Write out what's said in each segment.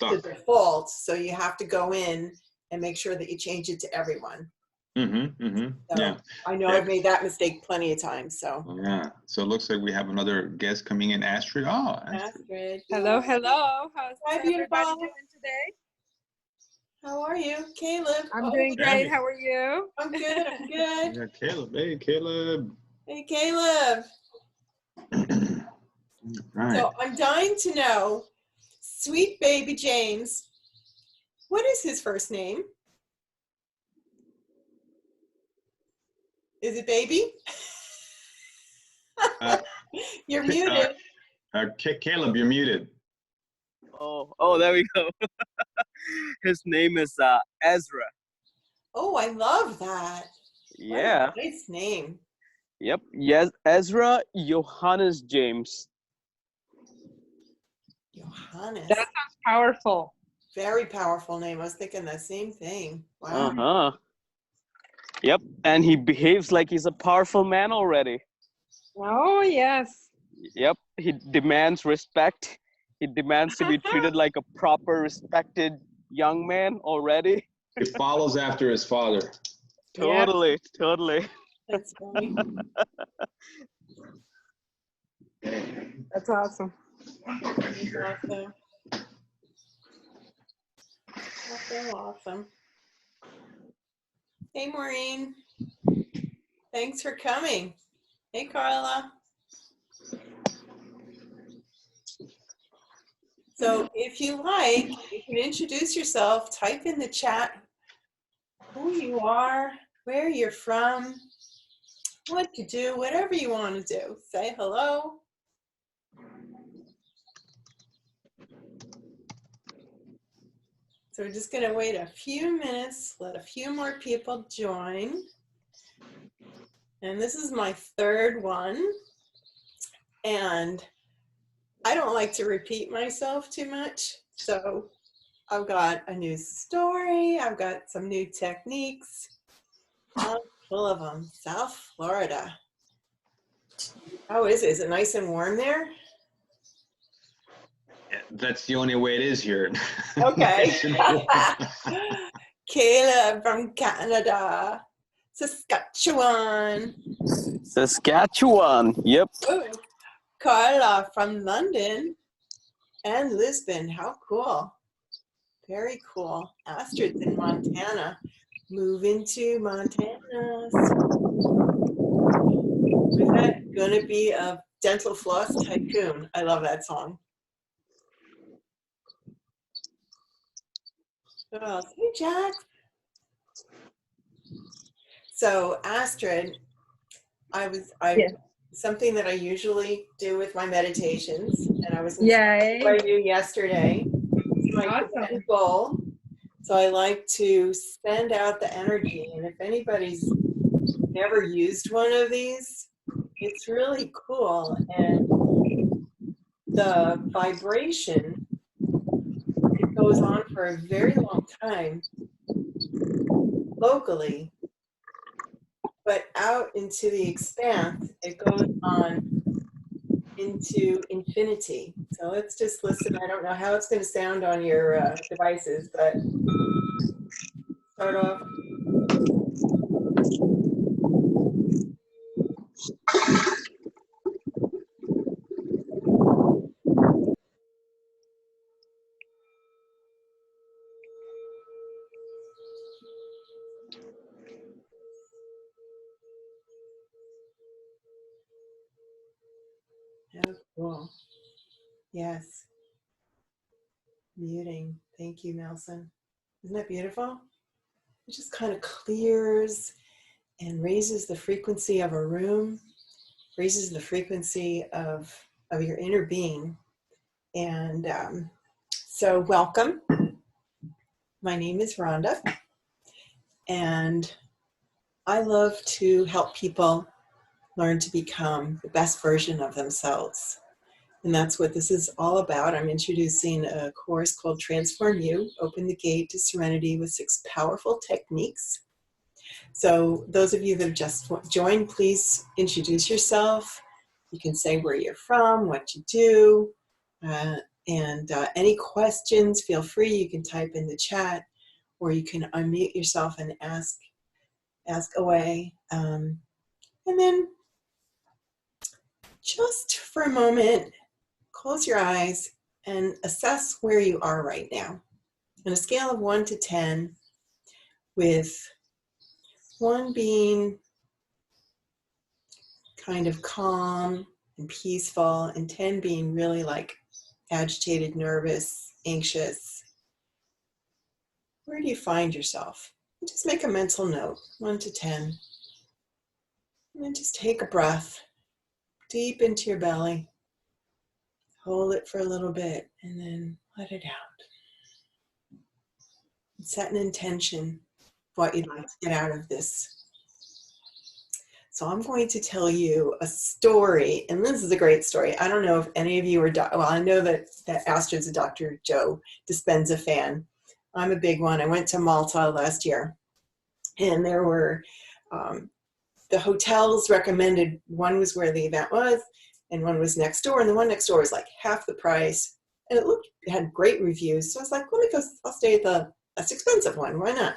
that's the default. So you have to go in and make sure that you change it to everyone. So yeah. I know I've made that mistake plenty of times. So yeah. So it looks like we have another guest coming in, Astrid. Oh, Astrid. Hello, hello. How's Hi, everybody beautiful. doing today? How are you, Caleb? I'm doing great. How are you? I'm good. I'm good. Yeah, Caleb. Hey, Caleb. Hey, Caleb. Right. So I'm dying to know, sweet baby James, what is his first name? Is it baby? You're muted. Caleb, you're muted. Oh, there we go. His name is Ezra. Oh, I love that. Yeah. What a nice name. Yep. Yes, Ezra Johannes James. Johannes. That sounds powerful. Very powerful name. I was thinking the same thing. Wow. Uh-huh. Yep. And he behaves like he's a powerful man already. Oh, yes. Yep. He demands respect. He demands to be treated like a proper, respected young man already. He follows after his father. Totally, totally. That's funny. That's awesome. That's awesome. Awesome. Hey, Maureen. Thanks for coming. Hey, Carla. So if you like, you can introduce yourself, type in the chat who you are, where you're from, what you do, whatever you want to do. Say hello. So we're just going to wait a few minutes, let a few more people join. And this is my third one. And I don't like to repeat myself too much. So I've got a new story. I've got some new techniques. I'm full of them. South Florida. How is it? Is it nice and warm there? That's the only way it is here. Okay. Caleb from Canada. Saskatchewan. Saskatchewan. Yep. Ooh. Carla from London and Lisbon. How cool. Very cool. Astrid's in Montana. Moving to Montana. Is that going to be a dental floss tycoon? I love that song. Who else? Hey, Jack. So Astrid, something that I usually do with my meditations, and I was inspired by you yesterday. My goal. So I like to send out the energy, and if anybody's never used one of these, it's really cool, and the vibration, it goes on for a very long time locally, but out into the expanse, it goes on into infinity. So let's just listen. I don't know how it's going to sound on your devices, but start off. Oh, cool. Yes. Muting. Thank you, Nelson. Isn't that beautiful? It just kind of clears and raises the frequency of a room, raises the frequency of your inner being. And so welcome. My name is Rhonda, and I love to help people learn to become the best version of themselves. And that's what this is all about. I'm introducing a course called Transform You, Open the Gate to Serenity with 6 powerful techniques. So those of you that have just joined, please introduce yourself. You can say where you're from, what you do, And any questions, feel free. You can type in the chat, or you can unmute yourself and ask away. And then just for a moment, close your eyes and assess where you are right now. On a scale of 1 to 10, with 1 being kind of calm and peaceful, and 10 being really like agitated, nervous, anxious. Where do you find yourself? And just make a mental note, 1 to 10. And then just take a breath deep into your belly. Hold it for a little bit and then let it out. And set an intention of what you'd like to get out of this. So I'm going to tell you a story, and this is a great story. I don't know if any of you are, well, I know that Astrid's a Dr. Joe Dispenza fan. I'm a big one. I went to Malta last year, and there were, the hotels recommended, one was where the event was, and one was next door, and the one next door was like half the price, and it had great reviews. So I was like, let me go, I'll stay at the less expensive one, why not?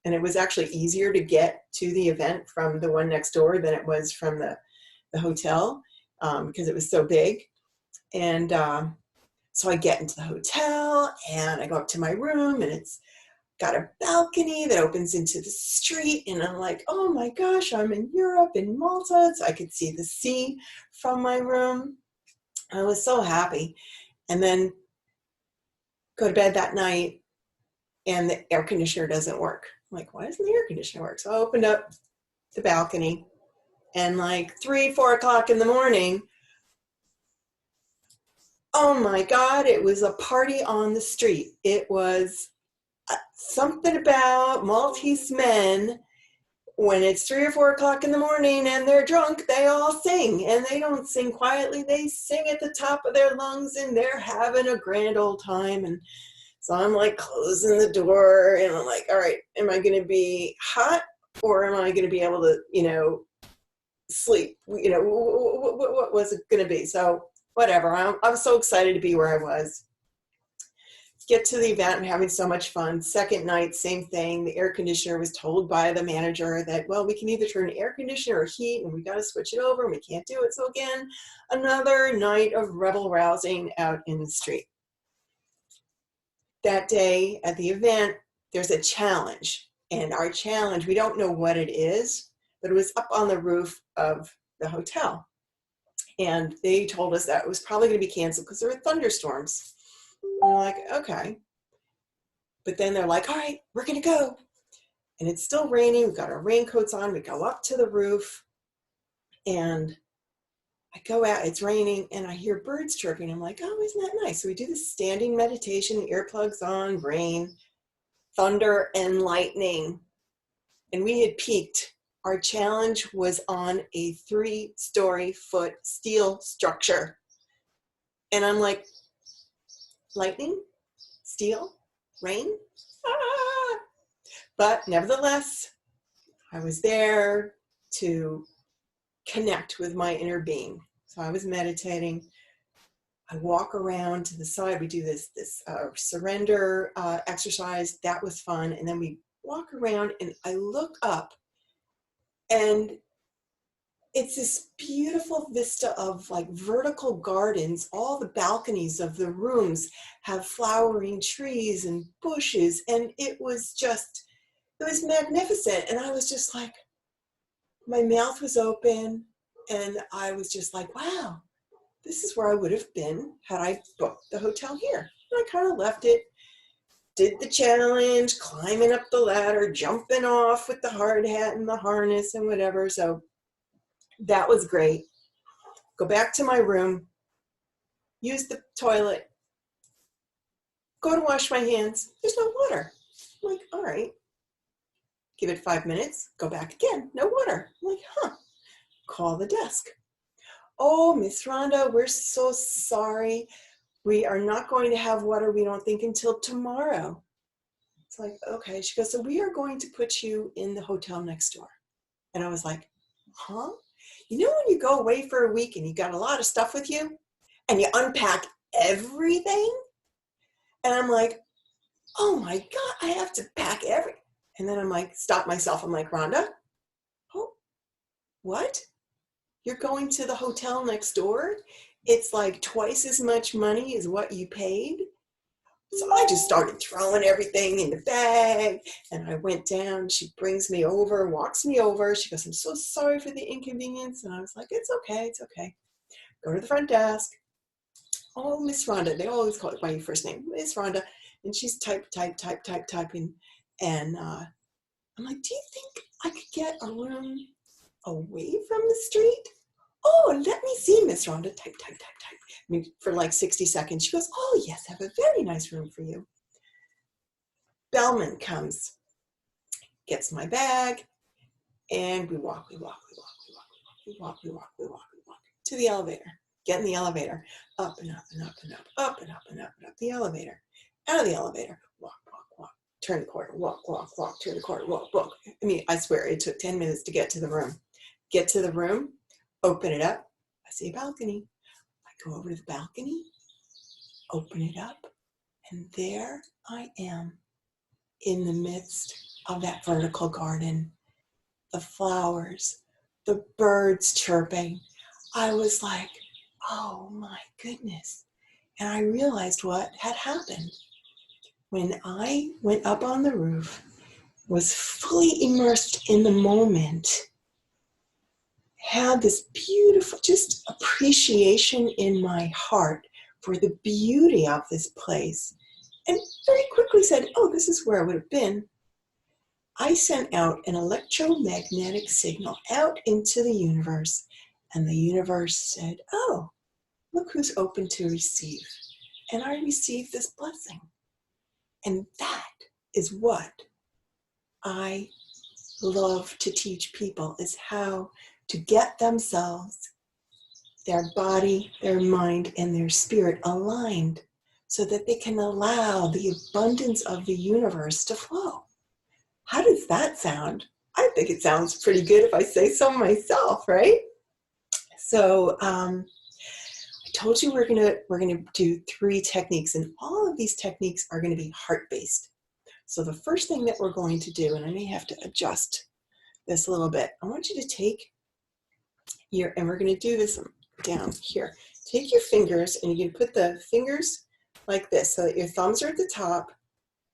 And it was actually easier to get to the event from the one next door than it was from the hotel, because it was so big. And so I get into the hotel and I go up to my room, and it's got a balcony that opens into the street. And I'm like, oh my gosh, I'm in Europe, in Malta. So I could see the sea from my room. I was so happy. And then go to bed that night, and the air conditioner doesn't work. I'm like, why doesn't the air conditioner work? So I opened up the balcony, and like 3-4 o'clock in the morning, oh my God, it was a party on the street. It was something about Maltese men. When it's 3 or 4 o'clock in the morning and they're drunk, they all sing, and they don't sing quietly. They sing at the top of their lungs, and they're having a grand old time. And so I'm like closing the door, and I'm like, all right, am I going to be hot, or am I going to be able to, sleep? What was it going to be? So whatever. I'm so excited to be where I was. Get to the event and having so much fun. Second night, same thing. The air conditioner was told by the manager that, well, we can either turn the air conditioner or heat, and we got to switch it over, and we can't do it. So again, another night of rebel rousing out in the street. That day at the event, there's a challenge. And our challenge, we don't know what it is, but it was up on the roof of the hotel. And they told us that it was probably going to be canceled because there were thunderstorms. And we're like, okay. But then they're like, all right, we're going to go. And it's still raining. We've got our raincoats on. We go up to the roof. And I go out, it's raining, and I hear birds chirping. I'm like, oh, isn't that nice? So we do this standing meditation, earplugs on, rain, thunder, and lightning. And we had peaked. Our challenge was on a 3-story foot steel structure. And I'm like, lightning, steel, rain, ah! But nevertheless, I was there to connect with my inner being. So I was meditating. I walk around to the side. We do this surrender exercise. That was fun. And then we walk around, and I look up, and it's this beautiful vista of like vertical gardens. All the balconies of the rooms have flowering trees and bushes. And it was magnificent. And I was just like, my mouth was open, and I was just like, wow, this is where I would have been had I booked the hotel here. And I kind of left it, did the challenge, climbing up the ladder, jumping off with the hard hat and the harness and whatever. So that was great. Go back to my room, use the toilet, go to wash my hands. There's no water. I'm like, all right. Give it 5 minutes, go back again, no water. I'm like, huh. Call the desk. Oh, Miss Rhonda, we're so sorry. We are not going to have water, we don't think, until tomorrow. It's like, okay. She goes, so we are going to put you in the hotel next door. And I was like, huh? You know when you go away for a week and you got a lot of stuff with you and you unpack everything. And I'm like, oh my God, I have to pack everything. And then I'm like, stop myself. I'm like, Rhonda, oh, what? You're going to the hotel next door? It's like twice as much money as what you paid. So I just started throwing everything in the bag, and I went down. She brings me over, walks me over. She goes, I'm so sorry for the inconvenience. And I was like, it's okay, it's okay. Go to the front desk. Oh, Miss Rhonda. They always call it by your first name, Miss Rhonda. And she's typing. And I'm like, do you think I could get a room away from the street? Oh, let me see, Miss Rhonda. Type. I mean, for like 60 seconds. She goes, oh, yes, I have a very nice room for you. Bellman comes, gets my bag, and we walk to the elevator. Get in the elevator. Up and up and up and up, up and up and up and up the elevator. Out of the elevator. Walk. Turn the corner. Walk. Turn the corner. Walk. I mean, I swear it took 10 minutes to get to the room. Get to the room, open it up. I see a balcony. I go over to the balcony, open it up, and there I am in the midst of that vertical garden. The flowers, the birds chirping. I was like, oh my goodness. And I realized what had happened. When I went up on the roof, was fully immersed in the moment, had this beautiful just appreciation in my heart for the beauty of this place, and very quickly said, oh, this is where I would have been. I sent out an electromagnetic signal out into the universe, and the universe said, oh, look who's open to receive. And I received this blessing. And that is what I love to teach people, is how to get themselves, their body, their mind, and their spirit aligned so that they can allow the abundance of the universe to flow. How does that sound? I think it sounds pretty good if I say so myself, right? So I told you we're gonna do 3 techniques, and all of these techniques are going to be heart-based. So the first thing that we're going to do, and I may have to adjust this a little bit, I want you to take your, and we're going to do this down here. Take your fingers, and you can put the fingers like this so that your thumbs are at the top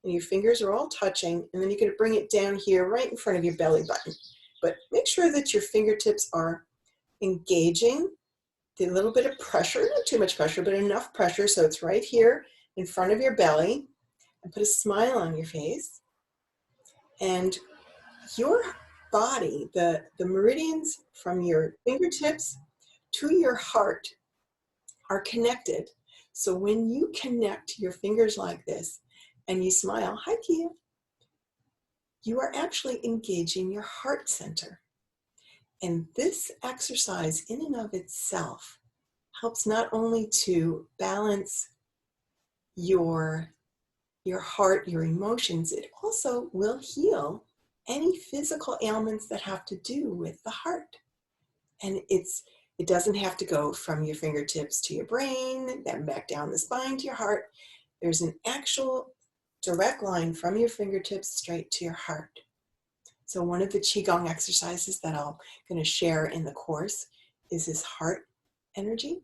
and your fingers are all touching, and then you're going to bring it down here right in front of your belly button. But make sure that your fingertips are engaging the little bit of pressure, not too much pressure, but enough pressure so it's right here in front of your belly, and put a smile on your face. And your body, the meridians from your fingertips to your heart are connected. So when you connect your fingers like this and you smile, hi Kia, you are actually engaging your heart center. And this exercise in and of itself helps not only to balance your heart, your emotions, it also will heal any physical ailments that have to do with the heart. And it doesn't have to go from your fingertips to your brain, then back down the spine to your heart. There's an actual direct line from your fingertips straight to your heart. So one of the Qigong exercises that I'm going to share in the course is this heart energy.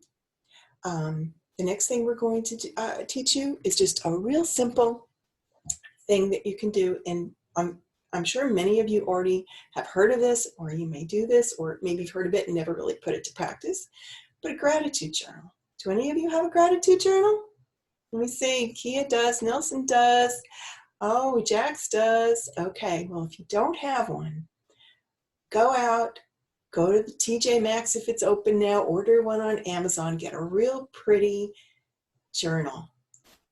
The next thing we're going to teach you is just a real simple thing that you can do. And I'm sure many of you already have heard of this, or you may do this, or maybe you've heard of it and never really put it to practice. But a gratitude journal. Do any of you have a gratitude journal? Let me see. Kia does. Nelson does. Oh, Jax does. Okay. Well, if you don't have one, go out. Go to the TJ Maxx if it's open now. Order one on Amazon. Get a real pretty journal.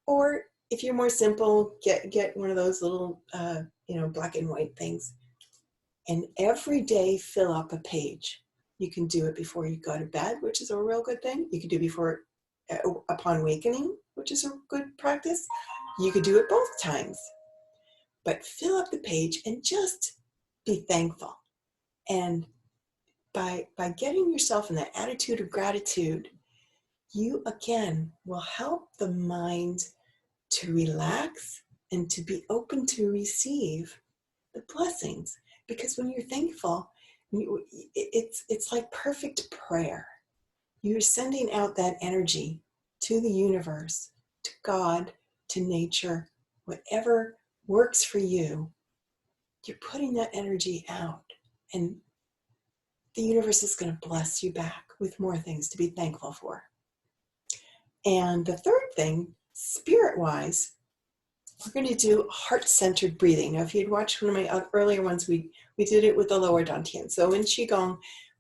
Or if you're more simple, get one of those little, black and white things. And every day fill up a page. You can do it before you go to bed, which is a real good thing. You can do upon awakening, which is a good practice. You could do it both times. But fill up the page and just be thankful. And by getting yourself in that attitude of gratitude, you again will help the mind to relax and to be open to receive the blessings. Because when you're thankful, it's like perfect prayer. You're sending out that energy to the universe, to God, to nature, whatever works for you. You're putting that energy out, and the universe is going to bless you back with more things to be thankful for. And the third thing, spirit-wise, we're going to do heart-centered breathing. Now, if you'd watched one of my earlier ones, we did it with the lower dantian. So in Qigong,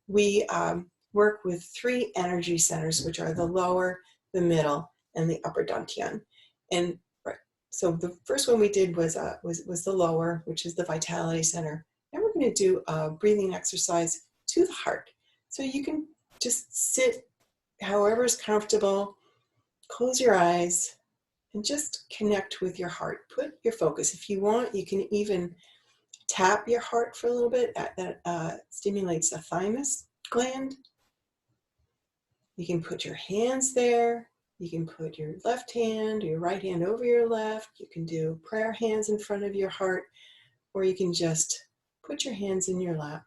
we work with 3 energy centers, which are the lower, the middle, and the upper dantian. And so the first one we did was the lower, which is the vitality center. Now we're going to do a breathing exercise to the heart. So you can just sit however is comfortable, close your eyes, and just connect with your heart. Put your focus. If you want, you can even tap your heart for a little bit. That stimulates the thymus gland. You can put your hands there. You can put your left hand or your right hand over your left. You can do prayer hands in front of your heart, or you can just put your hands in your lap.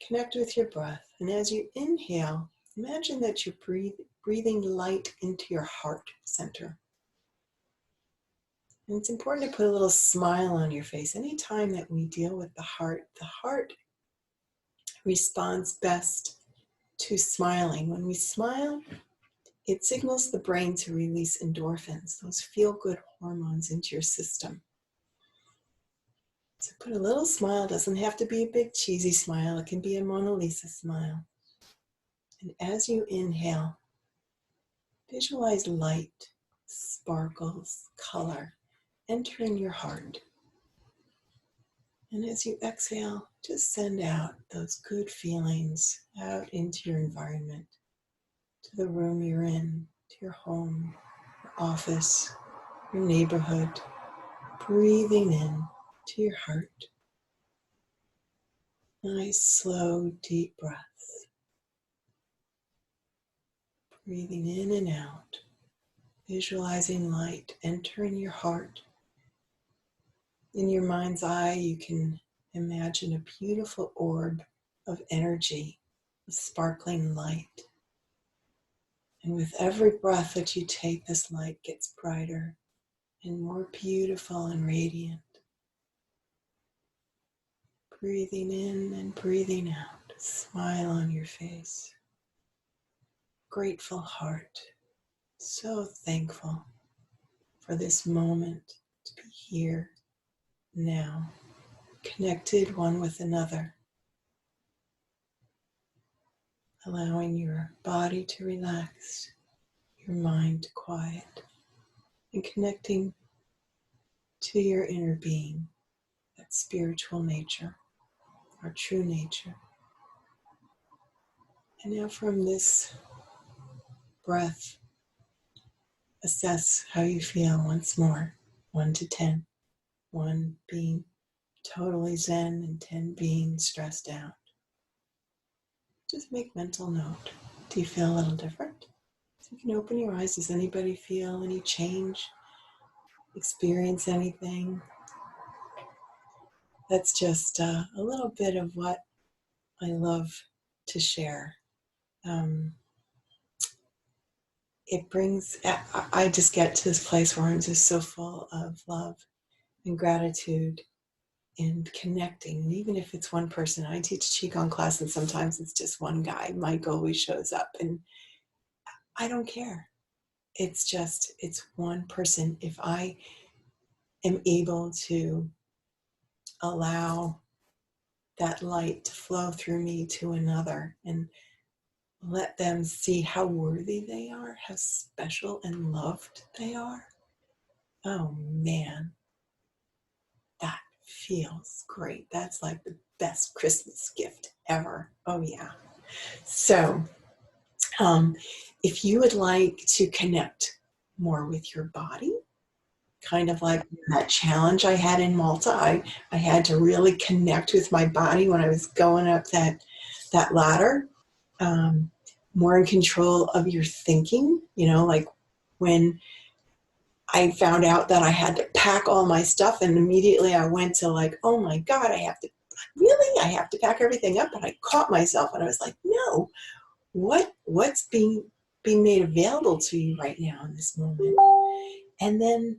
Connect with your breath. And as you inhale, imagine that you're breathing light into your heart center. And it's important to put a little smile on your face. Anytime that we deal with the heart responds best to smiling. When we smile, it signals the brain to release endorphins, those feel-good hormones into your system. So put a little smile. Doesn't have to be a big cheesy smile. It can be a Mona Lisa smile. And as you inhale, visualize light, sparkles, color entering your heart. And as you exhale, just send out those good feelings out into your environment, to the room you're in, to your home, your office, your neighborhood. Breathing in to your heart. Nice, slow, deep breaths. Breathing in and out. Visualizing light entering your heart. In your mind's eye, you can imagine a beautiful orb of energy, of sparkling light. And with every breath that you take, this light gets brighter and more beautiful and radiant. Breathing in and breathing out, a smile on your face. Grateful heart, so thankful for this moment to be here now, connected one with another, allowing your body to relax, your mind to quiet, and connecting to your inner being, that spiritual nature, our true nature. And now from this breath, assess how you feel once more, 1 to 10. 1 being totally zen and 10 being stressed out. Just make mental note. Do you feel a little different? So you can open your eyes. Does anybody feel any change? Experience anything? That's just a little bit of what I love to share. It brings, I just get to this place where I'm just so full of love and gratitude and connecting. And even if it's one person, I teach Qigong class and sometimes it's just one guy. Mike always shows up and I don't care. It's one person. If I am able to allow that light to flow through me to another and let them see how worthy they are, how special and loved they are, oh man, that feels great. That's like the best Christmas gift ever. Oh yeah. So if you would like to connect more with your body, kind of like that challenge I had in Malta, I had to really connect with my body when I was going up that ladder. more in control of your thinking. You know, like when I found out that I had to pack all my stuff, and immediately I went to like, oh my God, I have to pack everything up. And I caught myself and I was like, no, what's being made available to you right now in this moment? And then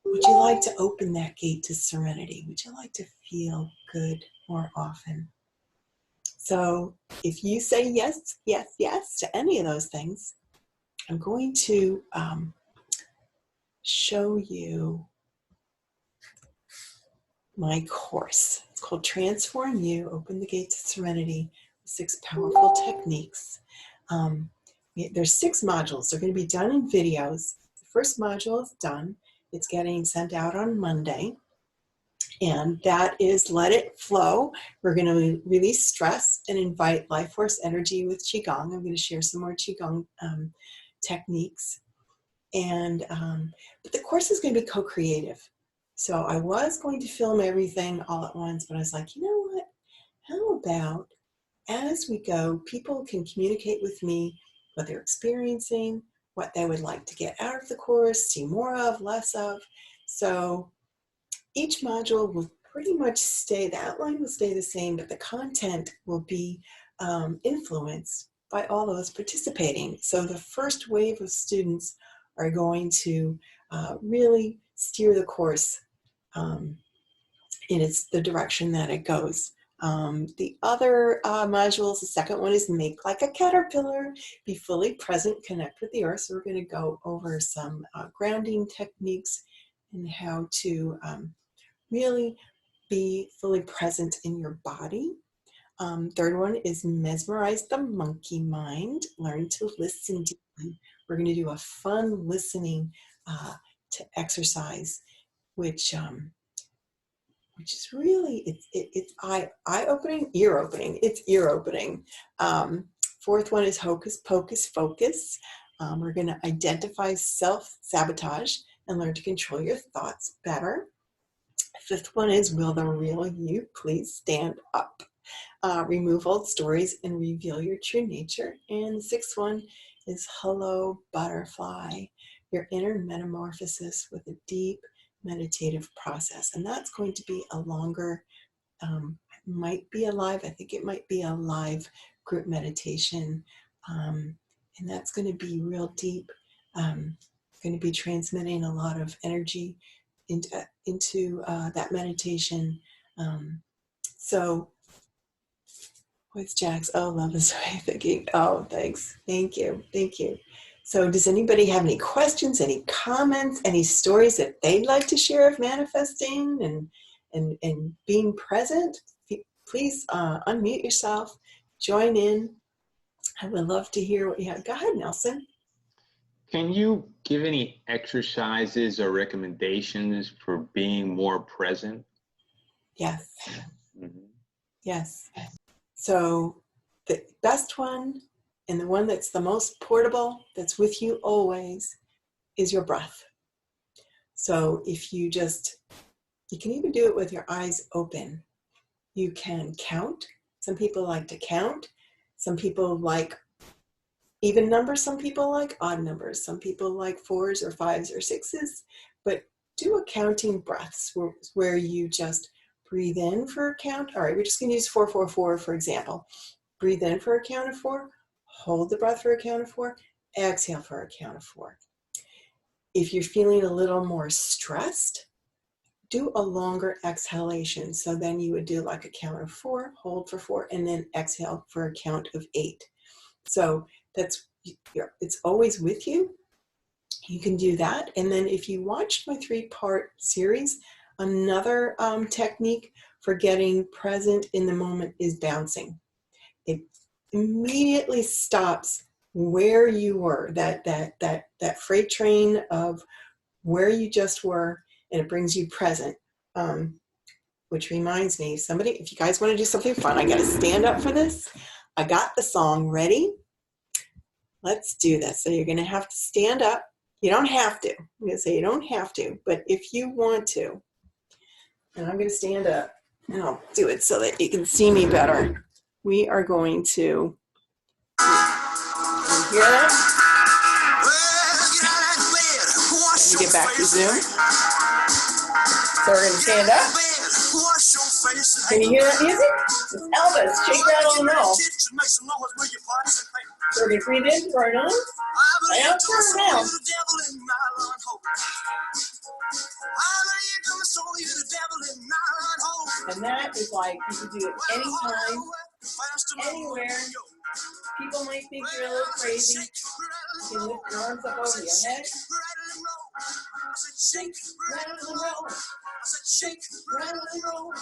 would you like to open that gate to serenity? Would you like to feel good more often? So if you say yes, yes, yes to any of those things, I'm going to show you my course. It's called Transform You, Open the Gate to Serenity, 6 Powerful Techniques. There's 6 modules. They're going to be done in videos. The first module is done. It's getting sent out on Monday. And that is Let It Flow. We're going to release stress and invite life force energy with Qigong. I'm going to share some more Qigong techniques. And but the course is going to be co-creative. So I was going to film everything all at once, but I was like, you know what? How about as we go, people can communicate with me what they're experiencing, what they would like to get out of the course, see more of, less of. So each module will pretty much stay, the outline will stay the same, but the content will be influenced by all those participating. So the first wave of students are going to really steer the course in the direction that it goes. The other modules, the second one is Make Like a Caterpillar, be fully present, connect with the earth. So we're going to go over some grounding techniques and how to really be fully present in your body. Third one is Mesmerize the Monkey Mind, learn to listen deeply. We're going to do a fun listening to exercise, which is really, it's eye-opening, ear-opening. It's ear-opening. Fourth one is Hocus Pocus Focus. We're going to identify self-sabotage and learn to control your thoughts better. Fifth one is Will the Real You Please Stand Up? Remove old stories and reveal your true nature. And the sixth one is Hello Butterfly, your inner metamorphosis with a deep meditative process. And that's going to be a longer, might be a live, I think it might be a live group meditation. And that's going to be real deep, going to be transmitting a lot of energy into that meditation. So what's Jack's? Oh, love this way of thinking. Oh, thanks. Thank you. Thank you. So does anybody have any questions, any comments, any stories that they'd like to share of manifesting and being present? Please unmute yourself, join in. I would love to hear what you have. Go ahead, Nelson. Can you give any exercises or recommendations for being more present? Yes. Mm-hmm. Yes. So the best one and the one that's the most portable, that's with you always, is your breath. So if you can even do it with your eyes open. You can count. Some people like to count. Some people like even numbers. Some people like odd numbers. Some people like 4s or 5s or 6s. But do a counting breaths where you just breathe in for a count. All right, we're just going to use 4-4-4 for example. Breathe in for a count of 4. Hold the breath for a count of 4. Exhale for a count of 4. If you're feeling a little more stressed, do a longer exhalation. So then you would do like a count of 4, hold for 4, and then exhale for a count of 8. So it's always with you. You can do that. And then if you watched my 3-part series, another technique for getting present in the moment is bouncing. It immediately stops where you were, that freight train of where you just were, and it brings you present. Which reminds me, if you guys want to do something fun, I got to stand up for this. I got the song ready. Let's do this. So you're going to have to stand up. You don't have to. I'm going to say you don't have to, but if you want to, and I'm going to stand up, and I'll do it so that you can see me better. We are going to Hear that? Let me get back to Zoom. So we're going to stand up. Can you hear that music? It's Elvis. Shake, rattle, and roll. So we're going to breathe in through our nose. Right out through our mouth. And that is like, you can do it anytime, anywhere. People might think you're a little crazy. You can lift your arms up over your head. Shake, rattle, and roll. Shake, rattle, and roll.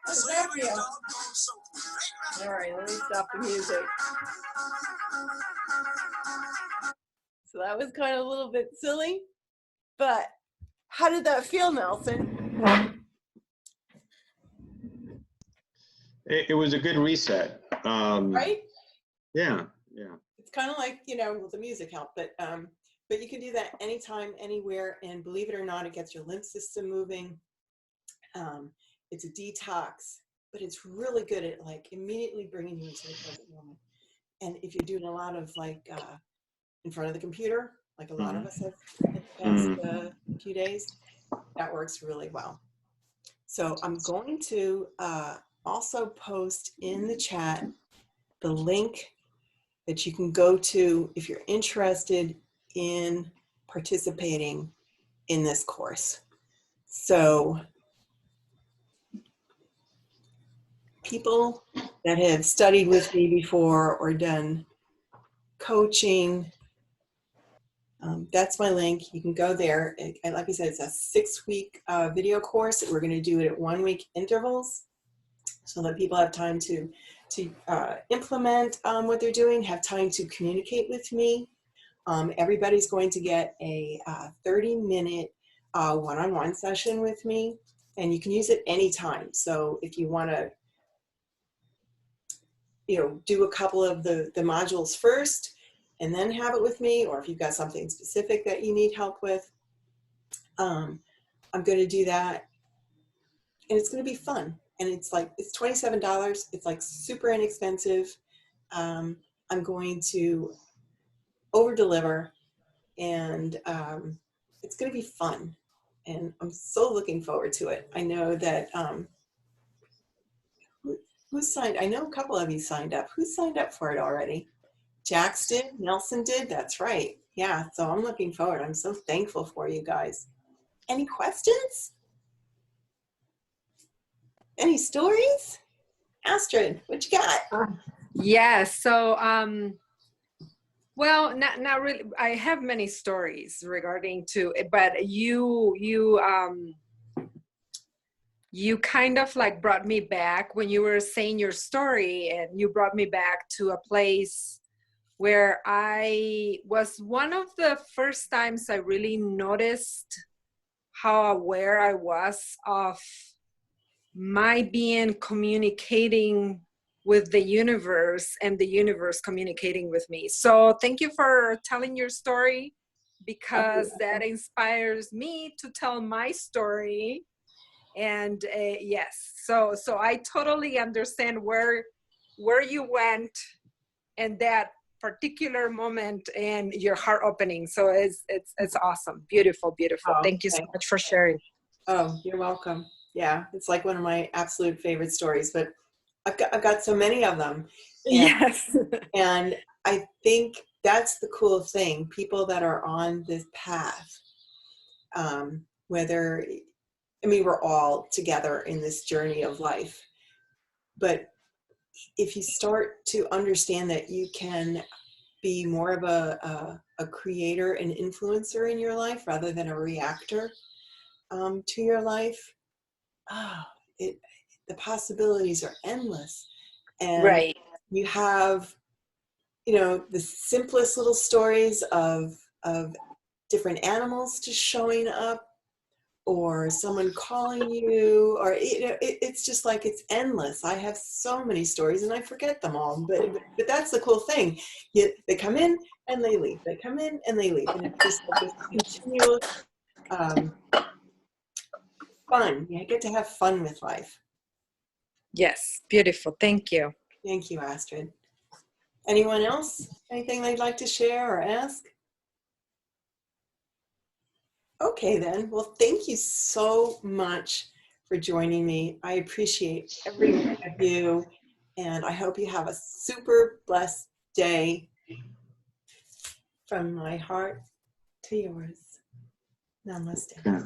How does that feel? All right, let me stop the music. So that was kind of a little bit silly, but how did that feel, Nelson? It was a good reset. Right? Yeah. It's kind of like, you know, well, the music helped, but you can do that anytime, anywhere, and believe it or not, it gets your lymph system moving. It's a detox, but it's really good at like immediately bringing you into the present moment. And if you're doing a lot of like in front of the computer, like a lot of us have in the past few days, that works really well. So I'm going to also post in the chat the link that you can go to if you're interested in participating in this course. So people that have studied with me before or done coaching, that's my link. You can go there. And like I said, it's a 6-week video course. We're going to do it at 1-week intervals so that people have time to implement what they're doing, have time to communicate with me. Everybody's going to get a 30-minute one-on-one session with me, and you can use it anytime. So if you want to, you know, do a couple of the modules first and then have it with me, or if you've got something specific that you need help with, I'm going to do that, and it's going to be fun. And it's like, it's $27. It's like super inexpensive. I'm going to over deliver, and it's going to be fun, and I'm so looking forward to it. I know that who signed? I know a couple of you signed up. Who signed up for it already? Jax did. Nelson did. That's right. Yeah. So I'm looking forward. I'm so thankful for you guys. Any questions? Any stories? Astrid, what you got? Yes. So, well, not really. I have many stories regarding to, but you kind of like brought me back when you were saying your story, and you brought me back to a place where I was one of the first times I really noticed how aware I was of my being communicating with the universe and the universe communicating with me. So thank you for telling your story, because that inspires me to tell my story. And yes, so I totally understand where you went and that particular moment and your heart opening. So it's awesome. Beautiful. Oh, Thank you so much for sharing. Oh, you're welcome. Yeah, it's like one of my absolute favorite stories, but I've got so many of them. And, yes. And I think that's the cool thing. People that are on this path, whether, I mean, we're all together in this journey of life, but if you start to understand that you can be more of a creator and influencer in your life rather than a reactor to your life, the possibilities are endless. And Right. you have, you know, the simplest little stories of different animals just showing up, or someone calling you, or you know, it's just like, it's endless. I have so many stories and I forget them all, but that's the cool thing. They come in and they leave. They come in and they leave, and it's just like this continuous fun. You get to have fun with life. Yes. Beautiful. Thank you. Thank you, Astrid. Anyone else? Anything they'd like to share or ask? Okay then. Well, thank you so much for joining me. I appreciate every one of you, and I hope you have a super blessed day. From my heart to yours. Namaste. Yeah.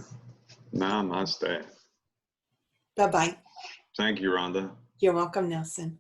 Namaste. Bye-bye. Thank you, Rhonda. You're welcome, Nelson.